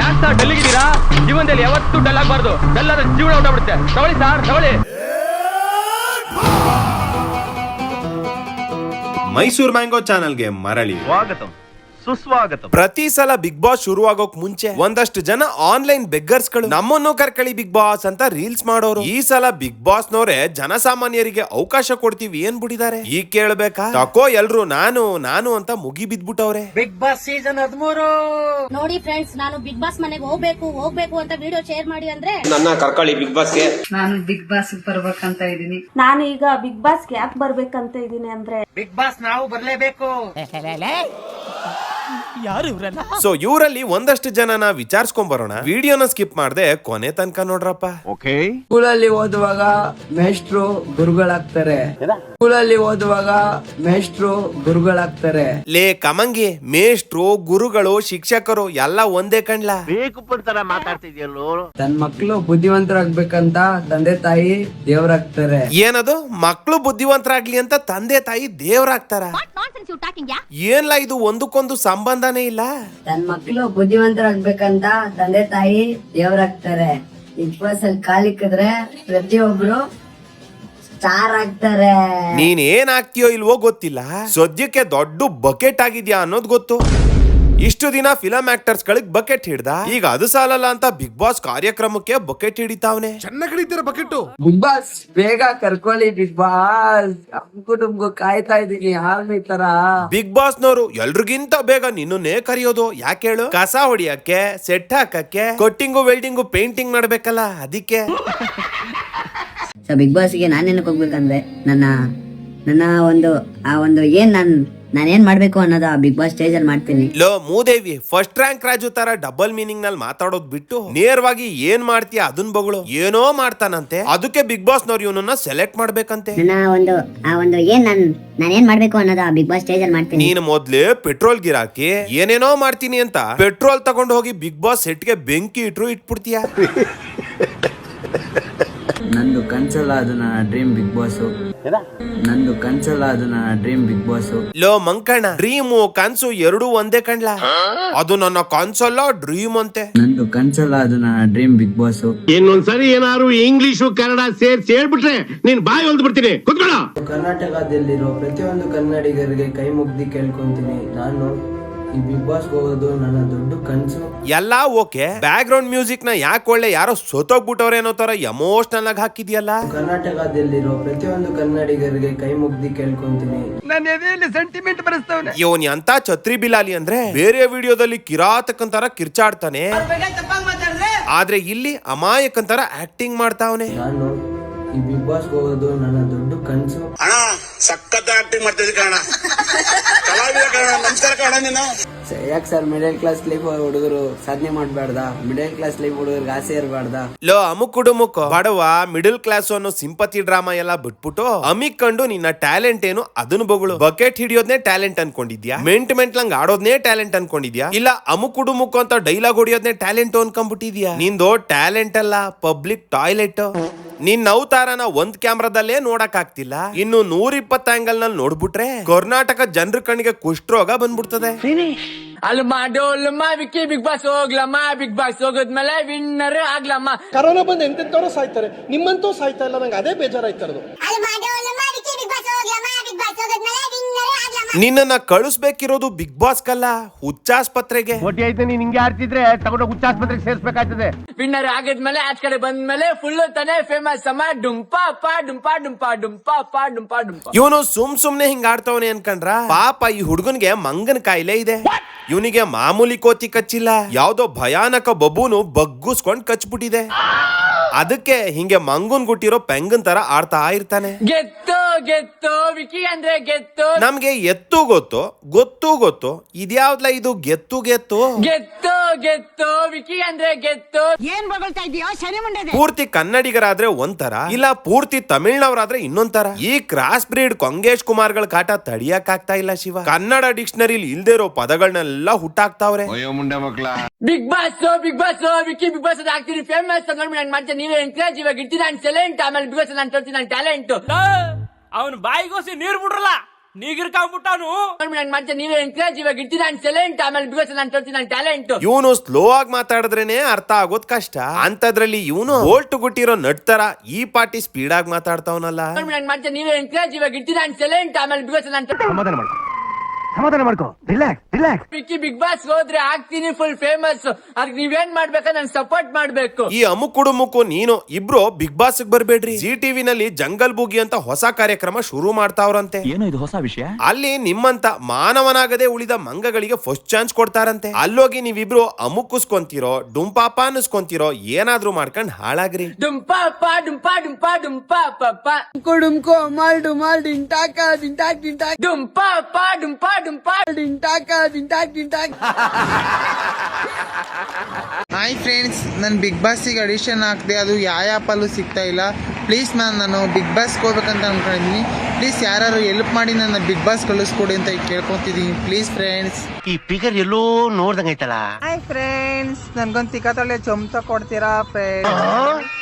ಯಾಕೆ ಸರ್ ಡಲ್ಲಿಗಿದ್ದೀರಾ? ಜೀವನದಲ್ಲಿ ಯಾವತ್ತೂ ಡಲ್ ಆಗಬಾರ್ದು. ಡಲ್ ಆದ್ರೆ ಜೀವನ ಹೊರಟೋಗ್ಬಿಡುತ್ತೆ. ತಗೊಳ್ಳಿ ಸರ್, ತಗೊಳ್ಳಿ. ಮೈಸೂರು ಮ್ಯಾಂಗೋ ಚಾನಲ್ಗೆ ಮರಳಿ ಸ್ವಾಗತಂ, ಸುಸ್ವಾಗತಂ. ಪ್ರತಿ ಸಲ ಬಿಗ್ ಬಾಸ್ ಶುರು ಆಗೋಕ್ ಮುಂಚೆ ಒಂದಷ್ಟು ಜನ ಆನ್ಲೈನ್ ಬೆಗ್ಗರ್ಸ್ ಗಳು ನಮ್ಮನ್ನು ಕರ್ಕಳಿ ಬಿಗ್ ಬಾಸ್ ಅಂತ ರೀಲ್ಸ್ ಮಾಡೋರು. ಈ ಸಲ ಬಿಗ್ ಬಾಸ್ ನವರೇ ಜನಸಾಮಾನ್ಯರಿಗೆ ಅವಕಾಶ ಕೊಡ್ತೀವಿ ಏನ್ ಬಿಡಿದಾರೆ. ಈಗ ಕೇಳ್ಬೇಕಾ? ತಕೋ ಎಲ್ರು ನಾನು ನಾನು ಅಂತ ಮುಗಿ ಬಿದ್ಬಿಟ್ಟವ್ರೆ. ಬಿಗ್ ಬಾಸ್ ಸೀಸನ್ 13 ನೋಡಿ ಫ್ರೆಂಡ್ಸ್, ನಾನು ಬಿಗ್ ಬಾಸ್ ಮನೆಗೆ ಹೋಗ್ಬೇಕು ಅಂತ ವಿಡಿಯೋ ಶೇರ್ ಮಾಡಿ ಅಂದ್ರೆ ನನ್ನ ಕರ್ಕಳಿ ಬಿಗ್ ಬಾಸ್ಗೆ. ನಾನು ಬಿಗ್ ಬಾಸ್ ಬರ್ಬೇಕಂತ ಇದೀನಿ. ನಾನು ಈಗ ಬಿಗ್ ಬಾಸ್ಗೆ ಯಾಕೆ ಬರ್ಬೇಕಂತ ಇದೀನಿ ಅಂದ್ರೆ ಬಿಗ್ ಬಾಸ್ ನಾವು ಬರ್ಲೇಬೇಕು. ಸೊ ಇವರಲ್ಲಿ ಒಂದಷ್ಟು ಜನನ ವಿಚಾರಿಸ್ಕೊಂಡ್ ಬರೋಣ. ವಿಡಿಯೋನ ಸ್ಕಿಪ್ ಮಾಡದೆ ಕೊನೆ ತನಕ ನೋಡ್ರಪ್ಪ. ಸ್ಕೂಲಲ್ಲಿ ಓದುವಾಗ ಮೇಷ್ಟ್ರು ಗುರುಗಳಾಗ್ತಾರೆ. ಲೇ ಕಮಂಗಿ, ಮೇಷ್ಟ್ರು ಗುರುಗಳು ಶಿಕ್ಷಕರು ಎಲ್ಲ ಒಂದೇ ಕಣ್ಲಾ? ಬೇಕು ಪಡ್ತಾರ ಮಾತಾಡ್ತಿದ್ಯಲ್ಲೋ. ತನ್ ಮಕ್ಳು ಬುದ್ಧಿವಂತರಾಗ್ಬೇಕಂತ ತಂದೆ ತಾಯಿ ದೇವ್ರಾಗ್ತಾರೆ. ಏನದು ಮಕ್ಳು ಬುದ್ಧಿವಂತರಾಗ್ಲಿ ಅಂತ ತಂದೆ ತಾಯಿ ದೇವ್ರಾಗ್ತಾರ? ಏನ್ಲಾ ಇದು ಒಂದಕ್ಕೊಂದು ಸಂಬಂಧನೇ ಇಲ್ಲ. ತನ್ ಮಕ್ಳು ಬುದ್ಧಿವಂತರಾಗ್ಬೇಕಂತ ತಂದೆ ತಾಯಿ ದೇವ್ರಾಗ್ತಾರೆ. ಬಿಗ್ ಬಾಸ್ ಅಲ್ಲಿ ಕಾಲಿಕ್ಕಿದ್ರೆ ಪ್ರತಿಯೊಬ್ರು ಸ್ಟಾರ್ ಆಗ್ತಾರೆ. ನೀನ್ ಏನ್ ಆಗ್ತೀಯೋ ಇಲ್ವೋ ಗೊತ್ತಿಲ್ಲ, ಸದ್ಯಕ್ಕೆ ದೊಡ್ಡ ಬಕೆಟ್ ಆಗಿದ್ಯಾ ಅನ್ನೋದು ಗೊತ್ತು. ಇಷ್ಟು ದಿನ ಫಿಲಂ ಆಕ್ಟರ್ಸ್ ಗಳಿಗೆ ಬಕೆಟ್ ಹಿಡ್ದ, ಈಗ ಅದು ಸಾಲಲ್ಲ ಅಂತ ಬಿಗ್ ಬಾಸ್ ಕಾರ್ಯಕ್ರಮಕ್ಕೆ ಬಕೆಟ್ ಹಿಡಿತಾವನೆ. ಚೆನ್ನಾಗಿ ಹಿಡಿತೀರ ಬಕೆಟ್. ಬಿಗ್ ಬಾಸ್ ಬೇಗ ಕರ್ಕೊಳ್ಳಿ ಬಿಗ್ ಬಾಸ್, ಕುಟುಂಬ ಕಾಯ್ತಾ ಇದೀನಿ ಆರ್ಮಿ ತರ. ಬಿಗ್ ಬಾಸ್ ನವರು ಎಲ್ರಿಗಿಂತ ಬೇಗ ನಿನ್ನೇ ಕರೆಯೋದು ಯಾಕೆ ಹೇಳು? ಕಸ ಹೊಡಿಯಕ್ಕೆ, ಸೆಟ್ ಹಾಕಕ್ಕೆ, ಕೊಟ್ಟಿಂಗು ವೆಲ್ಡಿಂಗು ಪೇಂಟಿಂಗ್ ಮಾಡ್ಬೇಕಲ್ಲ, ಅದಕ್ಕೆ. ಸೊ ಬಿಗ್ ಬಾಸ್ಗೆ ನಾನೇನಕ್ಕೆ ಹೋಗ್ಬೇಕಂದ್ರೆ ನನ್ನ ಒಂದು ಏನ್ ನಾನೇನ್ ಮಾಡ್ಬೇಕು ಅನ್ನೋದು ಆ ಬಿಗ್ ಬಾಸ್ ಸ್ಟೇಜ್ ಅಲ್ಲಿ ಮಾಡ್ತೀನಿ. ಲೋ ಮೂದೇವಿ, ಫಸ್ಟ್ ರ್ಯಾಂಕ್ ರಾಜು ತರ ಡಬಲ್ ಮೀನಿಂಗ್ ನಲ್ಲಿ ಮಾತಾಡೋದ್ ಬಿಟ್ಟು ನೇರವಾಗಿ ಏನ್ ಮಾಡ್ತೀಯ ಅದನ್ ಬಗಳು. ಏನೋ ಮಾಡ್ತಾನಂತೆ, ಅದಕ್ಕೆ ಬಿಗ್ ಬಾಸ್ ನವ್ರು ಇವನನ್ನ ಸೆಲೆಕ್ಟ್ ಮಾಡ್ಬೇಕಂತೆ. ನಾನೇನ್ ಮಾಡ್ಬೇಕು ಅನ್ನೋದು ಆ ಬಿಗ್ ಬಾಸ್ ಸ್ಟೇಜ್ ಅಲ್ಲಿ ಮಾಡ್ತೀನಿ. ನೀನು ಮೊದ್ಲೇ ಪೆಟ್ರೋಲ್ ಗಿರಾಕಿ ಏನೇನೋ ಮಾಡ್ತೀನಿ ಅಂತ ಪೆಟ್ರೋಲ್ ತಗೊಂಡು ಹೋಗಿ ಬಿಗ್ ಬಾಸ್ ಸೆಟ್ಗೆ ಬೆಂಕಿ ಇಟ್ಬಿಡ್ತೀಯ. ನಂದು ಕನ್ಸಲ್ಲ ಅದು ನನ್ನ ಡ್ರೀಮ್ ಬಿಗ್ ಬಾಸ್. ನಂದು ಕನ್ಸಲ್ಲ ಅದು ನನ್ನ ಡ್ರೀಮ್ ಬಿಗ್ ಬಾಸ್. ಲೋ ಮಂಕಣ್ಣ, ಡ್ರೀಮು ಕನ್ಸು ಎರಡೂ ಒಂದೇ ಕಣ್ಲಾ? ಅದು ನನ್ನ ಕನ್ಸಲ್ಲ, ಡ್ರೀಮ್ ಅಂತೆ. ನಂದು ಕನ್ಸಲ್ಲ ಅದು ನನ್ನ ಡ್ರೀಮ್ ಬಿಗ್ ಬಾಸ್. ಇನ್ನೊಂದ್ಸರಿ ಏನಾದ್ರು ಇಂಗ್ಲಿಷು ಕನ್ನಡ ಸೇರ್ಸಿ ಹೇಳ್ಬಿಟ್ರೆ ನೀನ್ ಬಾಯಿ ಹೊಲ್ದು ಬಿಡ್ತೀನಿ. ಕೂತ್ಕೊಳ್ಳ. ಕರ್ನಾಟಕದಲ್ಲಿರೋ ಪ್ರತಿಯೊಂದು ಕನ್ನಡಿಗರಿಗೆ ಕೈ ಮುಗ್ದಿ ಕೇಳ್ಕೊಂತೀನಿ. ನಾನು ಈ ಬಿಗ್ ಬಾಸ್ ಹೋಗೋದು ನನ್ನ ದೊಡ್ಡ ಕನ್ಸು. ಎಲ್ಲ ಓಕೆ, ಬ್ಯಾಕ್ ಗ್ರೌಂಡ್ ಮ್ಯೂಸಿಕ್ ನ ಯಾಕೆ ಒಳ್ಳೆ ಯಾರೋ ಸೋತೋಗ್ಬಿಟ್ಟವ್ರೆ ಅನ್ನೋ ತರ ಎಮೋಷನಲ್ ಆಗಿ ಹಾಕಿದ್ಯಲ್ಲ. ಕರ್ನಾಟಕದಲ್ಲಿರೋ ಪ್ರತಿಯೊಂದು ಕನ್ನಡಿಗರಿಗೆ ಕೈ ಮುಗ್ದಿ ಕೇಳ್ಕೊಂತೀನಿ. ನನ್ನ ಎದೆಯಲ್ಲಿ ಸೆಂಟಿಮೆಂಟ್ ಬರೆಸ್ತವನೆ. ಇವನ್ ಅಂತ ಛತ್ರಿ ಬಿಲಾಲಿ ಅಂದ್ರೆ ಬೇರೆ ವಿಡಿಯೋದಲ್ಲಿ ಕಿರಾತಕಂತರ ಕಿರ್ಚಾಡ್ತಾನೆ, ಆದ್ರೆ ಇಲ್ಲಿ ಅಮಾಯಕಂತರ ಆಕ್ಟಿಂಗ್ ಮಾಡ್ತಾವನೆ. ನಾನು ಈ ಬಿಗ್ ಬಾಸ್ ಹೋಗೋದು ನನ್ನ ದೊಡ್ಡ ಕನ್ಸು. ಅಣ್ಣ ಸಖತ್ ಆಕ್ಟಿಂಗ್ ಮಾಡ್ತಿದ್ದೆ ಕಣ. ಕಲಾವಿದ ಕಣ. ನಮಸ್ಕಾರ ಕಣ. ನೀನು ಯಾಕೆ ಸರ್ ಮಿಡಲ್ ಕ್ಲಾಸ್ ಲೈಫ್ ಹುಡುಗರು ಸಾಧನೆ ಮಾಡ್ಬಾರ್ದ? ಮಿಡಲ್ ಕ್ಲಾಸ್ ಲೈಫ್ ಹುಡುಗರಿಗೆ ಆಸೆ ಇರಬಾರ್ದ? ಲೋ ಅಮುಕ್ ಕುಡುಮುಕ್ ಬಡವ ಮಿಡಲ್ ಕ್ಲಾಸ್ ಅನ್ನೋ ಸಿಂಪತಿ ಡ್ರಾಮಾ ಎಲ್ಲ ಬಿಟ್ಬಿಟ್ಟು ಅಮಿಕೊಂಡು ನಿನ್ನ ಟ್ಯಾಲೆಂಟ್ ಏನು ಅದನ್ನ ಬಗಳು. ಬಕೆಟ್ ಹಿಡಿಯೋದ್ನೇ ಟ್ಯಾಲೆಂಟ್ ಅನ್ಕೊಂಡಿದ್ಯಾ? ಮೆಂಟ್ಲಂಗ್ ಆಡೋದ್ನೇ ಟ್ಯಾಲೆಂಟ್ ಅನ್ಕೊಂಡಿದ್ಯಾ? ಇಲ್ಲ ಅಮುಕ್ ಕುಡುಮುಕ್ ಅಂತ ಡೈಲಾಗ್ ಹೊಡಿಯೋದ್ನೇ ಟ್ಯಾಲೆಂಟ್ ಅನ್ಕೊಂಡ್ಬಿಟ್ಟಿದ್ಯಾ? ನಿಂದು ಟ್ಯಾಲೆಂಟ್ ಅಲ್ಲ, ಪಬ್ಲಿಕ್ ಟಾಯ್ಲೆಟ್. ನಿನ್ ಅವತಾರನ ಒಂದ್ ಕ್ಯಾಮ್ರಾದಲ್ಲೇ ನೋಡಕ್ ಆಗ್ತಿಲ್ಲ, ಇನ್ನು 120 ಆಂಗಲ್ ನಲ್ಲಿ ನೋಡ್ಬಿಟ್ರೆ ಕರ್ನಾಟಕ ಜನರ ಕಣ್ಣಿಗೆ ಕುಷ್ಠರೋಗ ಬಂದ್ಬಿಡ್ತದೆ. ವಿಕ್ಕಿ ಬಿಗ್ ಬಾಸ್ ಹೋಗ್ಲಮ್ಮ. ಬಿಗ್ ಬಾಸ್ ಹೋಗೋದ್ಮೇಲೆ ವಿನ್ನರ್ ಆಗ್ಲಮ್ಮ. ಕರೋನಾ ಬಂದು ಎಂತೆಂತವ್ರು ಸಾಯ್ತಾರೆ, ನಿಮ್ಮಂತೂ ಸಾಯ್ತಾ ಇಲ್ಲ. ನಂಗೆ ಅದೇ ಬೇಜಾರಾಯ್ತಾರದು. ನಿನ್ನ ಕಳಿಸ್ಬೇಕಿರೋದು ಬಿಗ್ ಬಾಸ್ ಕಲ್ಲ, ಹುಚ್ಚಾಸ್ಪತ್ರೆಗೆ. ಹೊಟ್ಟೆ ಐತೆ, ನೀನ್ ಹಿಂಗೆ ಆಡ್ತಿದ್ರೆ ತಗೊಂಡೋಗಿ ಹುಚ್ಚಾಸ್ಪತ್ರೆಗೆ ಸೇರ್ಸ್ಬೇಕಾಗ್ತದೆ. ವಿನ್ನರ್ ಆಗಿದ್ಮೇಲೆ ಆಚ ಕಡೆ ಬಂದ್ಮೇಲೆ ಫುಲ್ ತಾನೇ ಫೇಮಸ್ ಅಮ್ಮ. ಡುಂಪಾ ಡುಂಪಾ ಡುಂಪಾ ಡುಂಪಾ ಡುಂಪಾ ಡುಂಪಾ. ಇವನು ಸುಮ್ನೆ ಹಿಂಗ ಆಡ್ತಾವನೆ ಅನ್ಕಂಡ್ರ? ಪಾಪ ಈ ಹುಡುಗನ್ಗೆ ಮಂಗನ ಕಾಯಿಲೆ ಇದೆ. ಇವನಿಗೆ ಮಾಮೂಲಿ ಕೋತಿ ಕಚ್ಚಿಲ್ಲ, ಯಾವ್ದೋ ಭಯಾನಕ ಬಬ್ಬೂನು ಬಗ್ಗುಸ್ಕೊಂಡ್ ಕಚ್ಬಿಟ್ಟಿದೆ. ಅದಕ್ಕೆ ಹಿಂಗೆ ಮಂಗುನ್ ಗುಟ್ಟಿರೋ ಪೆಂಗನ್ ತರ ಆಡ್ತಾ ಇರ್ತಾನೆ. ಗೆತ್ತು ಗೆತ್ತು ವಿಕಿ ಅಂದ್ರೆ ಗೆತ್ತು. ನಮ್ಗೆ ಎತ್ತು ಗೊತ್ತು, ಗೊತ್ತು ಇದ್ಯಾವ್ದ್ಲ ಇದು ಗೆತ್ತು ಗೆತ್ತು? ಗೆತ್ತು ಗೆತ್ತು ವಿಕಿ ಅಂದ್ರೆ ಗೆತ್ತು. ಏನ್ ಬಗಳ್ತಾ ಇದೀಯೋ ಶನಿ ಮುಂಡೆ? ಪೂರ್ತಿ ಕನ್ನಡಿಗರಾದ್ರೆ ಒಂಥರ, ಇಲ್ಲ ಪೂರ್ತಿ ತಮಿಳ್ನವರಾದ್ರೆ ಇನ್ನೊಂಥರ. ಈ ಕ್ರಾಸ್ ಬ್ರೀಡ್ ಕೊಂಗೇಶ್ ಕುಮಾರ್ಗಳ ಕಾಟ ತಡಿಯಕ್ ಆಗ್ತಾ ಇಲ್ಲ ಶಿವ. ಕನ್ನಡ ಡಿಕ್ಷನರಿಲಿ ಇಲ್ದೇ ಇರೋ ಪದಗಳನ್ನೆಲ್ಲ ಹುಟ್ಟಾಕ್ತಾವ್ರೆ. Big boss Vicky big boss ಆಗ್ತೀನಿ ಫೇಮಸ್ ನಾನು ಮಾಡ್ತೇನೆ. ನೀವೇ ಎಂಕರೇಜ್. ಇವಾಗ ಇರ್ತೀನಿ ನಾನು ಸೈಲೆಂಟ್, ಆಮೇಲೆ ಬಿಗ್ ಬಾಸ್ ನಾನು ತೋರ್ತೀನಿ ನಾನು ಟ್ಯಾಲೆಂಟ್. ಅವನ್ ಬಾಯಿಗೋಸಿ ನೀರ್ ಬಿಡ್ರಲ್ಲ. ನೀಗಿರ್ಕೊಂಡ್ಬಿಟ್ಟಾನು ನನ್ ಮತ್ತೆ ನೀವೇ ಎಂಕರೇಜ್ ಇವಾಗ ಇರ್ತೀನಿ ನಾನು ಸೈಲೆಂಟ್ ಆಮೇಲೆ ಬಿಕಾಸ್ ನಾನು ತೋರಿಸಿ ನಾನು ಟ್ಯಾಲೆಂಟ್ ಇವನು ಸ್ಲೋ ಆಗಿ ಮಾತಾಡಿದ್ರೇನೆ ಅರ್ಥ ಆಗೋದ್ ಕಷ್ಟ ಅಂತದ್ರಲ್ಲಿ ಇವನು ಬೋಲ್ಟ್ ಗುಟ್ಟಿರೋ ನಡ್ತರ ಈ ಪಾರ್ಟಿ ಸ್ಪೀಡ್ ಆಗಿ ಮಾತಾಡ್ತಾವನಲ್ಲ. ನನ್ ಮತ್ತೆ ನೀವೇ ಎಂಕರೇಜ್ ಇವಾಗ ಇರ್ತೀನಿ ನಾನು ಸೈಲೆಂಟ್ ಆಮೇಲೆ ಬಿಕಾಸ್ ನಾನು ಸಮಾಧಾನ ಮಾಡ್ಕೋ, ರಿಲ್ಯಾಕ್ಸ್. ಬಿಗ್ ಬಾಸ್ ಹೋದ್ರೆ ಆಗ್ತೀನಿ ಫುಲ್ ಫೇಮಸ್. ಅದಕ್ಕೆ ನೀವೇನ್ ಮಾಡ್ಬೇಕು, ನಾನು ಸಪೋರ್ಟ್ ಮಾಡ್ಬೇಕು. ಈ ಅಮುಕುಡು ಮುಕ್ಕು ನೀನು ಇಬ್ರು ಬಿಗ್ ಬಾಸ್ ಬರ್ಬೇಡ್ರಿ. ಜಿ ಟಿವಿ ನಲ್ಲಿ ಜಂಗಲ್ ಬೂಗಿ ಅಂತ ಹೊಸ ಕಾರ್ಯಕ್ರಮ ಶುರು ಮಾಡ್ತಾವ್ರಂತೆ. ಏನು ಇದು ಹೊಸ ವಿಷಯ? ಅಲ್ಲಿ ನಿಮ್ಮಂತ ಮಾನವನಾಗದೆ ಉಳಿದ ಮಂಗಗಳಿಗೆ ಫಸ್ಟ್ ಚಾನ್ಸ್ ಕೊಡ್ತಾರಂತೆ. ಅಲ್ಲೋಗಿ ನೀವಿಬ್ರು ಅಮುಕ್ಕುಸ್ಕೊಂತಿರೋ ಡುಂಪಾಪ ಅನ್ನಿಸ್ಕೊಂತಿರೋ ಏನಾದ್ರೂ ಮಾಡ್ಕೊಂಡ್ ಹಾಳಾಗ್ರಿ. ಡುಂಪಾಪ ಡುಂಪಾ ಡುಂಪಾ ಡುಂಪಾ ಪಪ್ಪ ಡುಂಕೋ ಮಾಲ್ ಡುಮಾಲ್ ಡಿಂಟಾಕ ಡಿಂಟಾಕ್ ಡಿಂಟಾಕ್ ಡುಂಪಾಪ ಡುಂಪಾ ಡುಂಪಾ ಡಿಂಟಾಕ ಡಿಂಟಾಕ್ ಡಿಂಟಾಕ್. ಹಾಯ್ ಫ್ರೆಂಡ್ಸ್, ನಾನು ಬಿಗ್ ಬಾಸಿಗೆ ಅಡಿಷನ್ ಹಾಕಿದೆ. ಅದು ಯಾವ ಆ್ಯಪಲ್ಲೂ ಸಿಗ್ತಾ ಇಲ್ಲ. ಪ್ಲೀಸ್ ನಾನು ಬಿಗ್ ಬಾಸ್ಗೆ ಹೋಗ್ಬೇಕಂತ ಅನ್ಕೊಂಡಿದ್ದೀನಿ. ಪ್ಲೀಸ್ ಯಾರು ಹೆಲ್ಪ್ ಮಾಡಿ ನನ್ನ ಬಿಗ್ ಬಾಸ್ ಕಳಿಸ್ಕೊಡಿ ಅಂತ ಕೇಳ್ಕೊತಿದ್ದೀನಿ. Please friends. ಈ ಫಿಗರ್ ಎಲ್ಲೋ ನೋಡ್ದಂಗೈತಲ್ಲ. ಹಾಯ್ ಫ್ರೆಂಡ್ಸ್, ನನ್ಗೊಂದು ತಿಕ್ಕತ್ತೊಳ್ಳೆ ಚೊಂಬ ಕೊಡ್ತೀರಾ ಫ್ರೆಂಡ್ಸ್?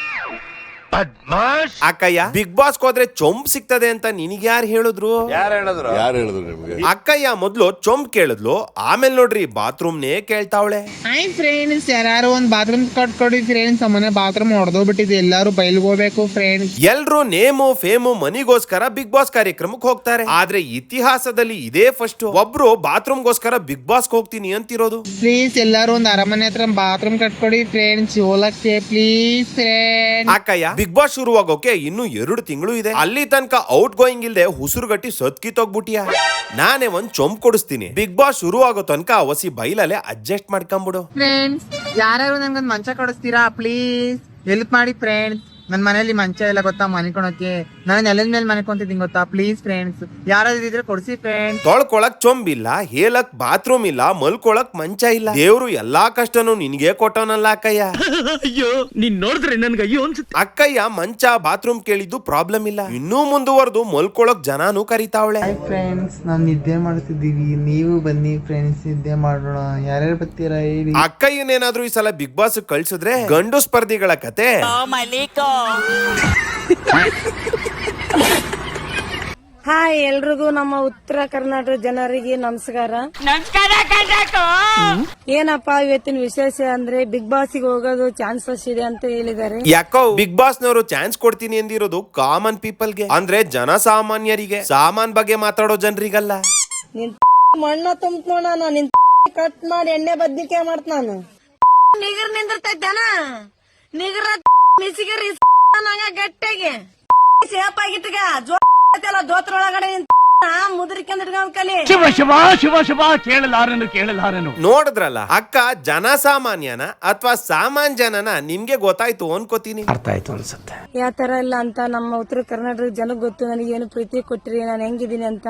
ಅಕ್ಕಯ್ಯ, ಬಿಗ್ ಬಾಸ್ ಹೋದ್ರೆ ಚೊಂಬ್ ಸಿಗ್ತದೆ ಅಂತ ನಿನಗೆ ಯಾರು ಹೇಳಿದ್ರು? ಯಾರು ಹೇಳಿದ್ರು ನಿಮ್ಗೆ? ಅಕ್ಕಯ್ಯ ಮೊದ್ಲು ಚೊಂಬ್ ಕೇಳಿದ್ಲು, ಆಮೇಲೆ ನೋಡ್ರಿ ಬಾತ್ರೂಮ್ನೇ ಕೇಳ್ತಾವಳೆ. ಹಾಯ್ ಫ್ರೆಂಡ್ಸ್, ಯಾರು ಒಂದು ಬಾತ್ರೂಮ್ ಕಟ್ಕೊಡಿ ಫ್ರೆಂಡ್ಸ್. ಮನೆ ಬಾತ್ರೂಮ್ ಹೊಡೆದೋಗ್ಬಿಟ್ಟಿದೆ, ಎಲ್ಲಾರು ಬಯಲ್ಗೋಬೇಕು ಫ್ರೆಂಡ್ಸ್. ಎಲ್ರು ನೇಮು ಫೇಮು ಮನಿಗೋಸ್ಕರ ಬಿಗ್ ಬಾಸ್ ಕಾರ್ಯಕ್ರಮಕ್ಕೆ ಹೋಗ್ತಾರೆ. ಆದ್ರೆ ಇತಿಹಾಸದಲ್ಲಿ ಇದೇ ಫಸ್ಟ್ ಒಬ್ರು ಬಾತ್ರೂಮ್ಗೋಸ್ಕರ ಬಿಗ್ ಬಾಸ್ ಹೋಗ್ತೀನಿ ಅಂತಿರೋದು. ಪ್ಲೀಸ್ ಎಲ್ಲಾರು ಒಂದು ಅರಮನೆ ಹತ್ರ ಬಾತ್ರೂಮ್ ಕಟ್ಕೊಡಿ ಫ್ರೆಂಡ್ಸ್, ಹೋಲಕ್ಕೆ ಪ್ಲೀಸ್ ಫ್ರೆಂಡ್ಸ್. ಅಕ್ಕಯ್ಯ, ಬಿಗ್ ಬಾಸ್ ಶುರುವಾಗೋಕೆ ಇನ್ನು 2 ತಿಂಗಳು ಇದೆ. ಅಲ್ಲಿ ತನಕ ಔಟ್ ಗೋಯಿಂಗ್ ಇಲ್ದೆ ಹುಸುರುಗಟ್ಟಿ ಸತ್ಕಿತ್ತೋಗ್ಬಿಟ್ಟಿಯ. ನಾನೇ ಒಂದ್ ಚೊಂಬ್ ಕೊಡಿಸ್ತೀನಿ. ಬಿಗ್ ಬಾಸ್ ಶುರು ಆಗೋ ತನಕ ಹೊಸಿ ಬೈಲಲ್ಲೇ ಅಡ್ಜಸ್ಟ್ ಮಾಡ್ಕೊಂಬಿಡು. ಫ್ರೆಂಡ್ಸ್, ಯಾರು ನನ್ಗೊಂದು ಮಂಚ ಕೊಡಿಸ್ತೀರಾ ಪ್ಲೀಸ್? ಹೆಲ್ಪ್ ಮಾಡಿ ಫ್ರೆಂಡ್ಸ್. ನನ್ನ ಮನೇಲಿ ಮಂಚ ಎಲ್ಲ ಗೊತ್ತಾ ಮನಿಕೊಳಕ್ಕೆ. ನಾನು ನೆಲದ ಮೇಲೆ ಮನಿಕೊಂತಿದ್ದೀನಿ ಗೊತ್ತಾ. ಪ್ಲೀಸ್ ಫ್ರೆಂಡ್ಸ್, ಯಾರಾದ್ರೂ ಇದ್ರೆ ಕೊಡಿಸಿ ಫ್ರೆಂಡ್ಸ್. ತೊಳ್ಕೊಳಕ್ ಚೊಂಬಿಲ್ಲ, ಹೇಳಕ್ ಬಾತ್ರೂಮ್ ಇಲ್ಲ, ಮಲ್ಕೊಳಕ್ ಮಂಚ ಇಲ್ಲ. ದೇವ್ರು ಎಲ್ಲಾ ಕಷ್ಟನು ನಿನ್ಗೆ ಕೊಟ್ಟವನಲ್ಲ ಅಕ್ಕಯ್ಯ. ಅಯ್ಯೋ, ನೀನ್ ನೋಡಿದ್ರೆ ನನ್ಗೆ ಅಯ್ಯೋ ಅನ್ಸುತ್ತೆ. ಅಕ್ಕಯ್ಯ ಮಂಚ ಬಾತ್ರೂಮ್ ಕೇಳಿದ್ದು ಪ್ರಾಬ್ಲಮ್ ಇಲ್ಲ, ಇನ್ನೂ ಮುಂದುವರೆದು ಮಲ್ಕೊಳಕ್ ಜನಾನು ಕರಿತಾವಳೆ. ಹಾಯ್ ಫ್ರೆಂಡ್ಸ್, ನಾವು ನಿದ್ದೆ ಮಾಡ್ತಿದ್ದೀವಿ, ನೀವು ಬನ್ನಿ ಫ್ರೆಂಡ್ಸ್ ನಿದ್ದೆ ಮಾಡೋಣ. ಯಾರ್ಯಾರು ಬರ್ತೀರಾ ಹೇಳಿ. ಅಕ್ಕಯ್ಯನೇನಾದ್ರೂ ಈ ಸಲ ಬಿಗ್ ಬಾಸ್ ಕಳ್ಸಿದ್ರೆ ಗಂಡು ಸ್ಪರ್ಧಿಗಳ ಕತೆ. ಹಾಯ್, ಎಲ್ರಿಗೂ ನಮ್ಮ ಉತ್ತರ ಕರ್ನಾಟಕ ಜನರಿಗೆ ನಮಸ್ಕಾರ. ಏನಪ್ಪಾ ಇವತ್ತಿನ ವಿಶೇಷ ಅಂದ್ರೆ ಬಿಗ್ ಬಾಸ್ಗೆ ಹೋಗೋದು ಚಾನ್ಸಸ್ ಇದೆ ಅಂತ ಹೇಳಿದ್ದಾರೆ. ಯಾಕೋ ಬಿಗ್ ಬಾಸ್ ನವರು ಚಾನ್ಸ್ ಕೊಡ್ತೀನಿ ಎಂದಿರೋದು ಕಾಮನ್ ಪೀಪಲ್ಗೆ, ಅಂದ್ರೆ ಜನಸಾಮಾನ್ಯರಿಗೆ, ಸಾಮಾನ್ ಬಗ್ಗೆ ಮಾತಾಡೋ ಜನರಿಗಲ್ಲ. ನಿನ್ ಮಣ್ಣ ತುಂಬ ನೋಡ, ನಿನ್ ಕಟ್ ಮಾಡಿ ಎಣ್ಣೆ ಬದ್ನಿಕಾಯಿ ಮಾಡ್ತ ನಾನು ನಿಗರ್ ನಿಂದಿರ್ತೈತಾನ ನಿಗರ ಮಿಸಿಗರಿ ಗಟ್ಟಿಗೆ ಸೇಪ್ ಆಗಿಟ್ಟಗ ದೋತ್ರೊಳಗಡೆ ಕೇಳಲಾರನು. ನೋಡಿದ್ರಲ್ಲ ಅಕ್ಕ, ಜನಸಾಮಾನ್ಯನ ಅಥವಾ ಸಾಮಾನ್ಯ ಜನನ ನಿಮ್ಗೆ ಗೊತ್ತಾಯ್ತು ಅನ್ಕೋತೀನಿ. ಅರ್ಥ ಆಯ್ತು ಅನ್ಸುತ್ತೆ. ಯಾವ ತರ ಇಲ್ಲ ಅಂತ ನಮ್ಮ ಉತ್ತರ ಕರ್ನಾಟಕ ಜನಕ್ಕೆ ಗೊತ್ತು. ನನಗೆ ಏನು ಪ್ರೀತಿ ಕೊಟ್ಟಿರಿ, ನಾನು ಹೆಂಗಿದ್ದೀನಿ ಅಂತ.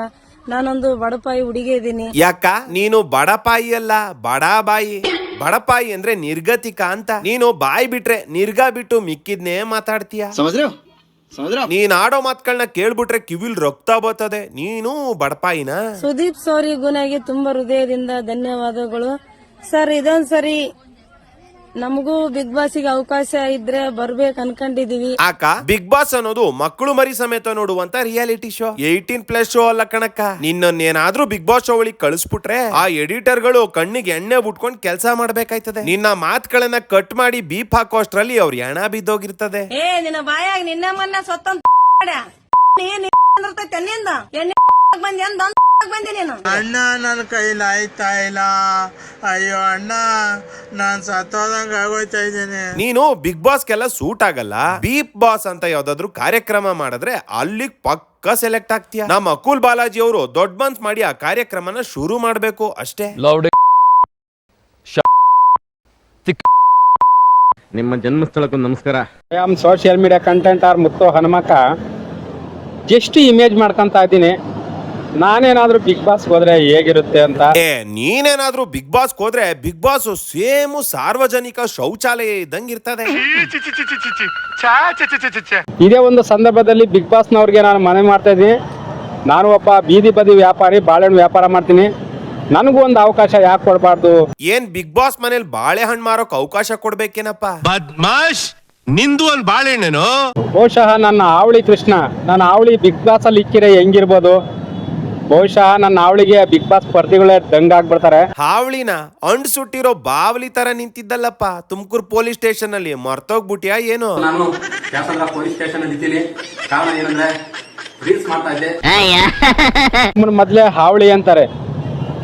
ನಾನೊಂದು ಬಡಪಾಯಿ ಹುಡುಗಿ ಇದ್ದೀನಿ. ಯಾಕ ನೀನು ಬಡಪಾಯಿ ಅಲ್ಲ, ಬಡಾಬಾಯಿ. ಬಡಪಾಯಿ ಅಂದ್ರೆ ನಿರ್ಗತಿಕ ಅಂತ. ನೀನು ಬಾಯಿ ಬಿಟ್ರೆ ನಿರ್ಗಾ ಬಿಟ್ಟು ಮಿಕ್ಕಿದ್ನೇ ಮಾತಾಡ್ತೀಯ. ನೀನ್ ಆಡೋ ಮಾತುಗಳನ್ನ ಕೇಳ್ಬಿಟ್ರೆ ಕಿವಿಲ್ ರಕ್ತ ಬರ್ತದೆ. ನೀನು ಬಡಪಾಯಿನ. ಸುದೀಪ್ ಸೋರಿ ಗುಣಗೆ ತುಂಬಾ ಹೃದಯದಿಂದ ಧನ್ಯವಾದಗಳು ಸರ್. ಇದೊಂದ್ ಸರಿ ನಮಗೂ ಬಿಗ್ ಬಾಸ್ಗೆ ಅವಕಾಶ ಇದ್ರೆ ಬರ್ಬೇಕು ಅನ್ಕೊಂಡಿದೀವಿ. ಆಕ ಬಿಗ್ ಬಾಸ್ ಅನ್ನೋದು ಮಕ್ಕಳು ಮರಿ ಸಮೇತ ನೋಡುವಂತ ರಿಯಾಲಿಟಿ ಶೋ, 18+ ಶೋ ಅಲ್ಲ ಕಣಕ್ಕ. ನಿನ್ನೇನಾದ್ರೂ ಬಿಗ್ ಬಾಸ್ ಶೋ ಒಳಗೆ ಕಳಿಸ್ಬಿಟ್ರೆ ಆ ಎಡಿಟರ್ ಗಳು ಕಣ್ಣಿಗೆ ಎಣ್ಣೆ ಬಿಟ್ಕೊಂಡ್ ಕೆಲಸ ಮಾಡ್ಬೇಕಾಯ್ತದೆ. ನಿನ್ನ ಮಾತುಗಳನ್ನ ಕಟ್ ಮಾಡಿ ಬೀಪ್ ಹಾಕೋ ಅಷ್ಟ್ರಲ್ಲಿ ಅವ್ರ ಎಣ ಬಿದ್ದೋಗಿರ್ತದೆ. ನಿನ್ನ ಬಾಯಾಗ ನಿನ್ನೆ ಮೊನ್ನೆ ಸೊತ್ತ ಅಣ್ಣ, ನನ್ನ ಕೈಲಿ ಆಯ್ತಾ ಇಲ್ಲ. ಅಯ್ಯೋ ಅಣ್ಣ, ನಾನ್ ಸತ್ತೋದಂಗ ಆಗೋಯ್ತಾ ಇದ್ದೇನೆ. ನೀನು ಬಿಗ್ ಬಾಸ್ಗೆಲ್ಲ ಸೂಟ್ ಆಗಲ್ಲ. ಬೀಪ್ ಬಾಸ್ ಅಂತ ಯಾವ್ದಾದ್ರು ಕಾರ್ಯಕ್ರಮ ಮಾಡಿದ್ರೆ ಅಲ್ಲಿಗ್ ಪಕ್ಕ ಸೆಲೆಕ್ಟ್ ಆಗ್ತೀಯ. ನಮ್ಮ ಅಕುಲ್ ಬಾಲಾಜಿ ಅವರು ದೊಡ್ಡ ಮನ್ಸ್ ಮಾಡಿ ಆ ಕಾರ್ಯಕ್ರಮನ ಶುರು ಮಾಡ್ಬೇಕು ಅಷ್ಟೇ. ನಿಮ್ಮ ಜನ್ಮಸ್ಥಳಕ್ಕೂ ನಮಸ್ಕಾರ. ಸೋಷಿಯಲ್ ಮೀಡಿಯಾ ಕಂಟೆಂಟರ್ ಮುತ್ತು ಹನುಮಕ್ಕ ಜಸ್ಟ್ ಇಮೇಜ್ ಮಾಡ್ಕೊಂತ ಇದ್ದೀನಿ. ನಾನೇನಾದ್ರೂ ಬಿಗ್ ಬಾಸ್ ಹೋದ್ರೆ ಹೇಗಿರುತ್ತೆ ಅಂತ. ನೀನೇನಾದ್ರೂ ಬಿಗ್ ಬಾಸ್ ಹೋದ್ರೆ ಬಿಗ್ ಬಾಸ್ ಸೇಮ್ ಸಾರ್ವಜನಿಕ ಶೌಚಾಲಯ ಇದ್ದಂಗೆ ಇರ್ತದೆ. ಇದೇ ಒಂದು ಸಂದರ್ಭದಲ್ಲಿ ಬಿಗ್ ಬಾಸ್ ನವ್ರಿಗೆ ನಾನು ಮನವಿ ಮಾಡ್ತಾ ಇದ್ದೀನಿ. ನಾನು ಒಬ್ಬ ಬೀದಿ ಬದಿ ವ್ಯಾಪಾರಿ, ಬಾಳೆಹಣ್ಣು ವ್ಯಾಪಾರ ಮಾಡ್ತೀನಿ. ನನಗೂ ಒಂದು ಅವಕಾಶ ಯಾಕೆ ಕೊಡಬಾರ್ದು? ಏನ್ ಬಿಗ್ ಬಾಸ್ ಮನೇಲಿ ಬಾಳೆಹಣ್ಣು ಮಾರೋಕ್ ಅವಕಾಶ ಕೊಡ್ಬೇಕೇನಪ್ಪ? ಬದ್ಮಾಶ್, ನಿಂದು ಒಂದ್ ಬಾಳೆಹಣ್ಣೇನು? ಬಹುಶಃ ನನ್ನ ಆವಳಿ ಕೃಷ್ಣ, ನನ್ನ ಆವಳಿ ಬಿಗ್ ಬಾಸ್ ಅಲ್ಲಿ ಇಕ್ಕಿರೆ ಹೆಂಗಿರ್ಬೋದು? ಬಹುಶಃ ನನ್ನ ಅವಳಿಗೆ ಬಿಗ್ ಬಾಸ್ ಸ್ಪರ್ಧಿಗಳೇ ದಂಗ ಆಗ್ಬಿಡ್ತಾರೆ. ಹಾವಳಿನ ಅಂಡ್ ಸುಟ್ಟಿರೋ ಬಾವಲಿ ತರ ನಿಂತಿದ್ದಲ್ಲಪ್ಪ ತುಮಕೂರು ಪೊಲೀಸ್ ಸ್ಟೇಷನ್ ಅಲ್ಲಿ, ಮರ್ತೋಗ್ಬಿಟ್ಯಾ ಏನು? ನಾನು ಕ್ಯಾಸಂದ್ರ ಪೊಲೀಸ್ ಸ್ಟೇಷನ್ ಅಲ್ಲಿ ಇದ್ದೀನಿ. ಕಾರಣ ಏನಂದ್ರೆ ರೀಲ್ಸ್ ಮಾಡ್ತಾ ಇದ್ದೆ. ಮೊದ್ಲೇ ಹಾವಳಿ ಅಂತಾರೆ.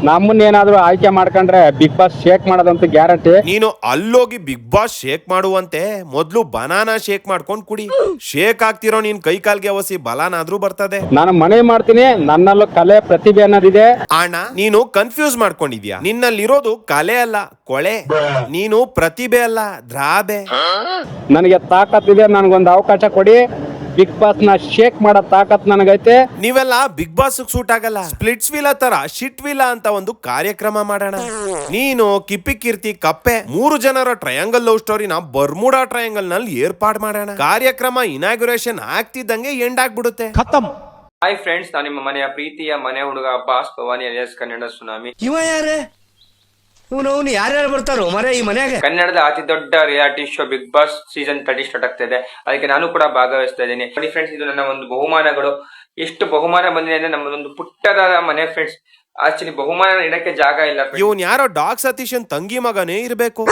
ನಮ್ಮನ್ನೇನಾದ್ರೂ ಆಯ್ಕೆ ಮಾಡ್ಕೊಂಡ್ರೆ ಬಿಗ್ ಬಾಸ್ ಶೇಕ್ ಮಾಡೋದಂತೂ ಗ್ಯಾರಂಟಿ. ನೀನು ಅಲ್ಲೋಗಿ ಬಿಗ್ ಬಾಸ್ ಶೇಕ್ ಮಾಡುವಂತೆ ಮೊದ್ಲು ಬನಾನಾ ಶೇಕ್ ಮಾಡ್ಕೊಂಡ್ ಕುಡಿ. ಶೇಕ್ ಆಗ್ತಿರೋ ನೀನ್ ಕೈ ಕಾಲ್ಗೆ ಒಸಿ ಬಲಾನಾದ್ರೂ ಬರ್ತದೆ. ನಾನು ಮನೆ ಮಾಡ್ತೀನಿ, ನನ್ನಲ್ಲೂ ಕಲೆ ಪ್ರತಿಭೆ ಅನ್ನೋದಿದೆ. ಅಣ್ಣ ನೀನು ಕನ್ಫ್ಯೂಸ್ ಮಾಡ್ಕೊಂಡಿದ್ಯಾ. ನಿನ್ನಲ್ಲಿರೋದು ಕಲೆ ಅಲ್ಲ ಕೊಳೆ, ನೀನು ಪ್ರತಿಭೆ ಅಲ್ಲ ದ್ರಾಬೆ. ನನಗೆ ತಾಕತ್ತಿದೆ, ನನಗೊಂದು ಅವಕಾಶ ಕೊಡಿ. ಬಿಗ್ ಬಾಸ್ ನ ಶೇಕ್ ಮಾಡೋ ತಾಕತ್ ನನಗೈತೆ. ನೀವೆಲ್ಲ ಬಿಗ್ ಬಾಸ್ ಸೂಟ್ ಆಗಲ್ಲ. ಸ್ಪ್ಲಿಟ್ಸ್ ವಿಲಾ ತರ ಶಿಟ್ ವಿಲಾ ಅಂತ ಒಂದು ಕಾರ್ಯಕ್ರಮ ಮಾಡೋಣ. ನೀನು ಕಿಪ್ಪಿ ಕೀರ್ತಿ ಕಪ್ಪೆ 3 ಜನರ ಟ್ರಯಾಂಗಲ್ ಲವ್ ಸ್ಟೋರಿನ ಬರ್ಮುಡಾ ಟ್ರಯಾಂಗಲ್ ನಲ್ಲಿ ಏರ್ಪಾಡ್ ಮಾಡೋಣ. ಕಾರ್ಯಕ್ರಮ ಇನಾಗ್ಯುರೇಷನ್ ಆಗ್ತಿದ್ದಂಗೆ ಎಂಡ್ ಆಗ್ಬಿಡುತ್ತೆ. ಖತಮ್. ಹಾಯ್ ಫ್ರೆಂಡ್ಸ್, ನಾನು ನಿಮ್ಮ ಮನೆಯ ಪ್ರೀತಿಯ ಮನೆ ಹುಡುಗ boss Bhavani alias Kannada tsunami. ಇವ ಯಾರೇ ಇವನು ಯಾರ್ಯಾರು ಬರ್ತಾರೋ ಮರೆ ಈ ಮನೆಯಾಗ? ಕನ್ನಡದ ಅತಿ ದೊಡ್ಡ reality show Bigg Boss season 30 start ಆಗ್ತಾ ಇದೆ. ಅದಕ್ಕೆ ನಾನು ಕೂಡ ಭಾಗವಹಿಸ್ತಾ ಇದ್ದೀನಿ. ನೋಡಿ ಫ್ರೆಂಡ್ಸ್, ಇದು ನನ್ನ ಒಂದು ಬಹುಮಾನಗಳು. ಎಷ್ಟು ಬಹುಮಾನ ಬಂದಿದೆ ಅಂದ್ರೆ ನಮ್ಮದೊಂದು ಪುಟ್ಟದಾದ ಮನೆ ಫ್ರೆಂಡ್ಸ್. ಆಕ್ಚುಲಿ ಬಹುಮಾನ ಇಡಕ್ಕೆ ಜಾಗ ಇಲ್ಲ. ಇವನ್ ಯಾರೋ ಡಾಗ್ ಸತೀಶನ್ ತಂಗಿ ಮಗನೇ ಇರ್ಬೇಕು.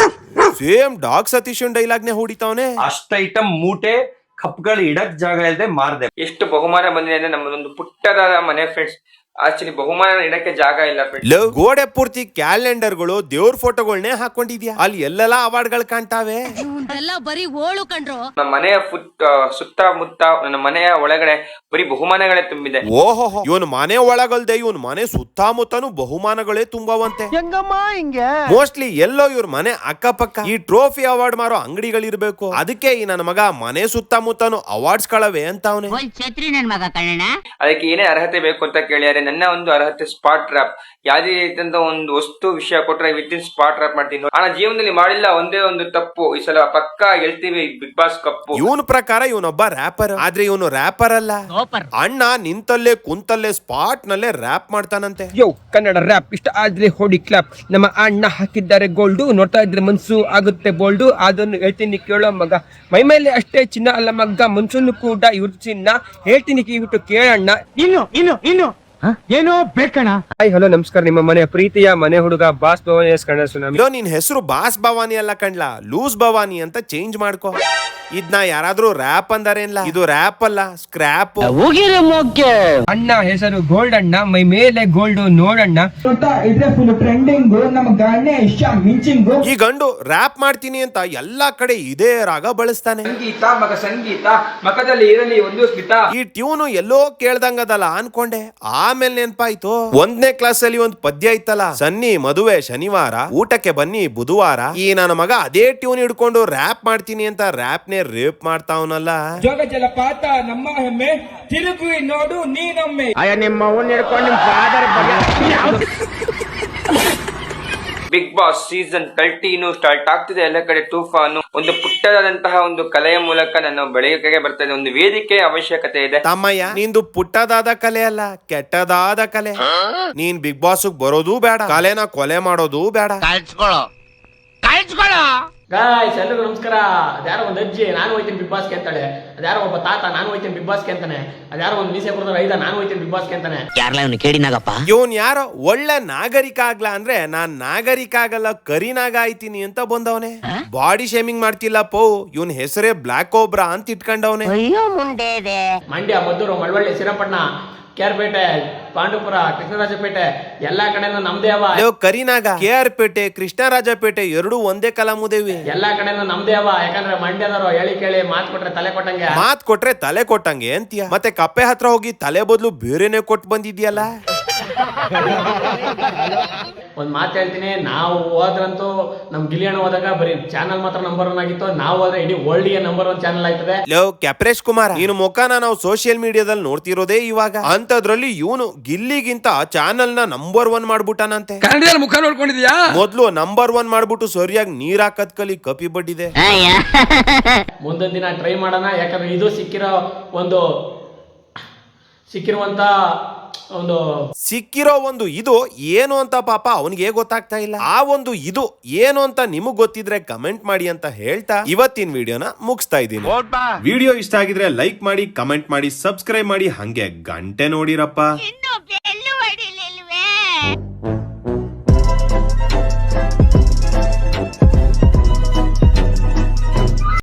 ಸೇಮ್ ಡಾಗ್ ಸತೀಶನ್ ಡೈಲಾಗ್ನೇ ಹೊಡಿತಾವನೆ. ಅಷ್ಟ ಐಟಮ್ ಮೂಟೆ ಕಪ್ಗಳು ಇಡಕ್ ಜಾಗ ಇಲ್ಲದೆ ಮಾರ್ದೆ. ಎಷ್ಟು ಬಹುಮಾನ ಬಂದಿದೆ ಅಂದ್ರೆ ನಮ್ಮದೊಂದು ಪುಟ್ಟದಾದ ಮನೆ ಫ್ರೆಂಡ್ಸ್. ಆಕ್ಚುಲಿ ಬಹುಮಾನ ಇಡಕ್ಕೆ ಜಾಗ ಇಲ್ಲ ಫ್ರೆಂಡ್ಸ್. ಗೋಡೆ ಪೂರ್ತಿ ಕ್ಯಾಲೆಂಡರ್ಗಳು ದೇವ್ರ ಫೋಟೋಗಳನ್ನೇ ಹಾಕೊಂಡಿದ್ಯಾ. ಅಲ್ಲಿ ಎಲ್ಲೆಲ್ಲಾ ಅವಾರ್ಡ್ಗಳು ಕಾಣ್ತಾವೆ. ಬರೀ ಓಳು ಕಂಡ್ರು. ನಮ್ಮ ಮನೆಯ ಸುತ್ತಮುತ್ತ ನನ್ನ ಮನೆಯ ಒಳಗಡೆ ಬರೀ ಬಹುಮಾನಗಳೇ ತುಂಬಿದೆ. ಓಹೋ, ಇವನ್ ಮನೆ ಒಳಗಲ್ದೆ ಇವನ್ ಮನೆ ಸುತ್ತಮುತ್ತನು ಬಹುಮಾನಗಳೇ ತುಂಬವಂತೆ. ಮೋಸ್ಟ್ಲಿ ಎಲ್ಲೋ ಇವ್ರ ಮನೆ ಅಕ್ಕಪಕ್ಕ ಈ ಟ್ರೋಫಿ ಅವಾರ್ಡ್ ಮಾರೋ ಅಂಗಡಿಗಳಿರ್ಬೇಕು. ಅದಕ್ಕೆ ಈ ನನ್ನ ಮಗ ಮನೆ ಸುತ್ತಮುತ್ತನು ಅವಾರ್ಡ್ಸ್ ಗಳವೆ ಅಂತ ಅವನೇ. ಅದಕ್ಕೆ ಏನೇ ಅರ್ಹತೆ ಬೇಕು ಅಂತ ಕೇಳಿದರೆ ನನ್ನ ಒಂದು ಅರ್ಹತೆ ಸ್ಪಾಟ್ ರ್ಯಾಪ್. ಯಾವುದೇ ರೀತಿಯಂತ ಒಂದು ವಸ್ತು ವಿಷಯ ಕೊಟ್ರೆ ವಿತಿನ್ ಸ್ಪಾಟ್ ರ್ಯಾಪ್ ಮಾಡ್ತೀನಿ. ಆನ ಜೀವನದಲ್ಲಿ ಮಾಡಿಲ್ಲ ಒಂದೇ ಒಂದು ತಪ್ಪು. ಈ ಸಲ ಪಕ್ಕಾ ಗೆಲ್ತೀವಿ ಬಿಗ್ ಬಾಸ್ ಕಪ್ಪು. ಇವನ್ ಪ್ರಕಾರ ಇವನೊಬ್ಬ ರ್ಯಾಪರ್, ಆದ್ರೆ ಇವನು ರ್ಯಾಪರ್ ಅಲ್ಲ. ಅಣ್ಣ ನಿಂತಲ್ಲೇ ಕುಂತಲ್ಲೇ ಸ್ಪಾಟ್ ನಲ್ಲೇ ರ್ಯಾಪ್ ಮಾಡ್ತಾನಂತೆ. ಯೋ ಕನ್ನಡ ರ್ಯಾಪ್ ಇಷ್ಟ ಆದ್ರೆ ಹೊಡಿ ಕ್ಲಾಪ್. ನಮ್ಮ ಅಣ್ಣ ಹಾಕಿದ್ದಾರೆ ಗೋಲ್ಡು, ನೋಡ್ತಾ ಇದ್ರೆ ಮನ್ಸು ಆಗುತ್ತೆ ಬೋಲ್ಡು. ಅದನ್ನು ಹೇಳ್ತೀನಿ ಕೇಳೋ ಮಗ, ಮೈ ಮೇಲೆ ಅಷ್ಟೇ ಚಿನ್ನ ಅಲ್ಲ ಮಗ್ಗ, ಮನ್ಸನ್ನು ಕೂಡ ಇವ್ರ ಚಿನ್ನ. ಹೇಳ್ತೀನಿ ಕಿವಿಟ್ಟು ಕೇಳಣ್ಣ. ಇನ್ನು ಏನೋ ಬೇಕಣ್ಣ. ಹಾಯ್ ಹಲೋ ನಮಸ್ಕಾರ, ನಿಮ್ಮ ಮನೆಯ ಪ್ರೀತಿಯ ಮನೆ ಹುಡುಗ ಬಾಸ್ ಭವಾನಿ ಕನ್ನಡ ಸುನಾಮಿ. ನಿನ್ ಹೆಸರು ಬಾಸ್ ಭವಾನಿ ಅಲ್ಲ ಕಣ್ಲಾ, ಲೂಸ್ ಭವಾನಿ ಅಂತ ಚೇಂಜ್ ಮಾಡ್ಕೋ. ಇದ್ನ ಯಾರಾದ್ರೂ ರ್ಯಾಪ್ ಅಂದಾರೇನ್ಲ, ಇದು ರ್ಯಾಪ್ ಅಲ್ಲ ಸ್ಕ್ರಾಪ್. ಅಣ್ಣ ಹೆಸರು ಗೋಲ್ಡ್ ಅಣ್ಣ, ಮೈ ಮೇಲೆ ಗೋಲ್ಡ್ ನೋಡಣ್ಣ. ಇದ್ರೆ ಫುಲ್ ಟ್ರೆಂಡಿಂಗ್, ನಮ್ಮ ಗಣೇಶ ಮಿಂಚಿಂಗ್. ಈ ಗಂಡು ರ್ಯಾಪ್ ಮಾಡ್ತೀನಿ ಅಂತ ಎಲ್ಲಾ ಕಡೆ ಇದೇ ರಾಗ ಬಳಸ್ತಾನೆ. ಸಂಗೀತ ಮಗ ಸಂಗೀತ ಮಕದಲ್ಲಿ ಇರಲಿ ಒಂದು ಸ್ಮಿತ. ಈ ಟ್ಯೂನು ಎಲ್ಲೋ ಕೇಳ್ದಂಗದಲ್ಲ ಅನ್ಕೊಂಡೆ. ಆಮೇಲೆ ನೆನ್ಪಾಯ್ತು, 1ನೇ ಕ್ಲಾಸ್ ಅಲ್ಲಿ ಒಂದು ಪದ್ಯ ಇತ್ತಲ್ಲ, ಸನ್ನಿ ಮದುವೆ ಶನಿವಾರ ಊಟಕ್ಕೆ ಬನ್ನಿ ಬುಧವಾರ. ಈ ನನ್ನ ಮಗ ಅದೇ ಟ್ಯೂನ್ ಹಿಡ್ಕೊಂಡು ರ್ಯಾಪ್ ಮಾಡ್ತೀನಿ ಅಂತ ರ್ಯಾಪ್ ನೇ ರೇಪ್ ಮಾಡ್ತಾವನಲ್ಲ. ಜೋಗ ಜಲಪಾತ ನಮ್ಮ ಹೆಮ್ಮೆ, ತಿರುಗು ನೋಡು ನೀನೊಮ್ಮೆ. ಬಿಗ್ ಬಾಸ್ ಸೀಸನ್ 30 ಸ್ಟಾರ್ಟ್ ಆಗ್ತಿದೆ. ಎಲ್ಲ ಕಡೆ ತೂಫಾನು. ಒಂದು ಪುಟ್ಟದಾದಂತಹ ಒಂದು ಕಲೆಯ ಮೂಲಕ ನಾನು ಬೆಳಕಿಗೆ ಬರ್ತಾ ಇದೆ. ಒಂದು ವೇದಿಕೆ ಅವಶ್ಯಕತೆ ಇದೆ. ತಮ್ಮಯ್ಯ, ನಿಂದು ಪುಟ್ಟದಾದ ಕಲೆ ಅಲ್ಲ, ಕೆಟ್ಟದಾದ ಕಲೆ. ನೀನ್ ಬಿಗ್ ಬಾಸ್ ಬರೋದು ಬೇಡ, ಕಲೆನ ಕೊಲೆ ಮಾಡೋದು ಬೇಡ. ಗಾಯ್ಸ್ ಎಲ್ಲರಿಗೂ ನಮಸ್ಕಾರ. ಅದ್ಯಾರೋ ಒಂದು ಅಜ್ಜಿ ನಾನು ಹೋಯ್ತೀನಿ ಬಿಗ್ ಬಾಸ್ಗೆ ಅಂತಾಳೆ. ಅದ್ಯಾರೋ ಒಬ್ಬ ತಾತ ನಾನು ಹೋಯ್ತೀನಿ ಬಿಗ್ ಬಾಸ್ಗೆ ಅಂತಾನೆ. ಅದ್ಯಾರೋ ಒಂದು ಮೀಸೆ ಕೊಡ್ತಾರೆ ಐದ ನಾನು ಹೋಯ್ತೀನಿ ಬಿಗ್ ಬಾಸ್ಗೆ ಅಂತಾನೆ. ಇವನ್ ಯಾರೋ ಒಳ್ಳೆ ನಾಗರಿಕ ಆಗ್ಲಾ ಅಂದ್ರೆ ನಾನ್ ನಾಗರಿಕ ಆಗಲ್ಲ ಕರಿನಾಗ ಆಯ್ತೀನಿ ಅಂತ ಬಂದವನೆ. ಬಾಡಿ ಶೇಮಿಂಗ್ ಮಾಡ್ತಿಲ್ಲ ಪೋ, ಇವನ್ ಹೆಸರೇ ಬ್ಲಾಕ್ ಓಬ್ರಾ ಅಂತ ಇಟ್ಕೊಂಡವನೆ. ಮಂಡ್ಯ, ಮದ್ದೂರು, ಮಳವಳ್ಳಿ, ಶ್ರೀರಂಗಪಟ್ಟಣ, ಕೆಆರ್ಪೇಟೆ, ಪಾಂಡುಪುರ, ಕೃಷ್ಣರಾಜಪೇಟೆ ಎಲ್ಲಾ ಕಡೆನೂ ನಮ್ದೇ ಅವ. ಕರಿನಾಗ KR ಪೇಟೆ ಕೃಷ್ಣರಾಜಪೇಟೆ ಎರಡು ಒಂದೇ ಕಲಾಮುದೇವಿ. ಎಲ್ಲಾ ಕಡೆನೂ ನಮ್ದೇ ಅವ. ಯಾಕಂದ್ರೆ ಮಂಡ್ಯದವರು ಹೇಳಿ ಕೇಳಿ ಮಾತ್ ಕೊಟ್ರೆ ತಲೆ ಕೊಟ್ಟಂಗೆ. ಮಾತ್ ಕೊಟ್ರೆ ತಲೆ ಕೊಟ್ಟಂಗೆ ಅಂತೀಯ. ಮತ್ತೆ ಕಪ್ಪೆ ಹತ್ರ ಹೋಗಿ ತಲೆ ಬದಲು ಬೇರೆನೆ ಕೊಟ್ಟು ಬಂದಿದ್ಯಲ್ಲ. ಒಂದ್ ಮಾತು ಹೇಳ್ತೀನಿ, ನಾವು ಹೋದ್ರಂತೂ ನಮ್ ಗಿಲಿಯಣ್ಣ ಹೋದಾಗ ಬರೀ ಚಾನಲ್ ಮಾತ್ರ ನಂಬರ್ 1 ಆಗಿತ್ತು. ನಾವು ಹೋದ್ರೆ ಇಡೀ ವರ್ಲ್ಡ್ ಗೆ ನಂಬರ್ 1 ಚಾನಲ್ ಆಯ್ತದೆ. ಕ್ಯಾಪ್ರೇಶ್ ಕುಮಾರ, ನೀನು ಮುಖನ ನಾವು ಸೋಷಿಯಲ್ ಮೀಡಿಯಾದಲ್ಲಿ ನೋಡ್ತಿರೋದೇ ಇವಾಗ. ಅಂತದ್ರಲ್ಲಿ ಇವನು ಗಿಲ್ಲಿಗಿಂತ ಚಾನಲ್ ನ ನಂಬರ್ 1 ಮಾಡ್ಬಿಟ್ಟಾನಂತೆ. ಮುಖ ನೋಡ್ಕೊಂಡಿದ್ಯಾ? ಮೊದ್ಲು ನಂಬರ್ 1 ಮಾಡ್ಬಿಟ್ಟು ಸರಿಯಾಗಿ ನೀರ್ ಹಾಕದ್ ಕಲಿ ಕಪಿ ಬಡ್ಡಿದೆ. ಮುಂದಿನ ದಿನ ಟ್ರೈ ಮಾಡೋಣ. ಯಾಕಂದ್ರೆ ಇದು ಸಿಕ್ಕಿರೋ ಒಂದು ಇದು ಏನು ಅಂತ ಪಾಪ ಅವನಿಗೆ ಗೊತ್ತಾಗ್ತಾ ಇಲ್ಲ. ಆ ಒಂದು ಇದು ಏನು ಅಂತ ನಿಮಗ್ ಗೊತ್ತಿದ್ರೆ ಕಮೆಂಟ್ ಮಾಡಿ ಅಂತ ಹೇಳ್ತಾ ಇವತ್ತಿನ ವಿಡಿಯೋನ ಮುಗಿಸ್ತಾ ಇದ್ದೀನಿ. ವಿಡಿಯೋ ಇಷ್ಟ ಆಗಿದ್ರೆ ಲೈಕ್ ಮಾಡಿ, ಕಮೆಂಟ್ ಮಾಡಿ, ಸಬ್ಸ್ಕ್ರೈಬ್ ಮಾಡಿ, ಹಂಗೆ ಗಂಟೆ ನೋಡಿರಪ್ಪ.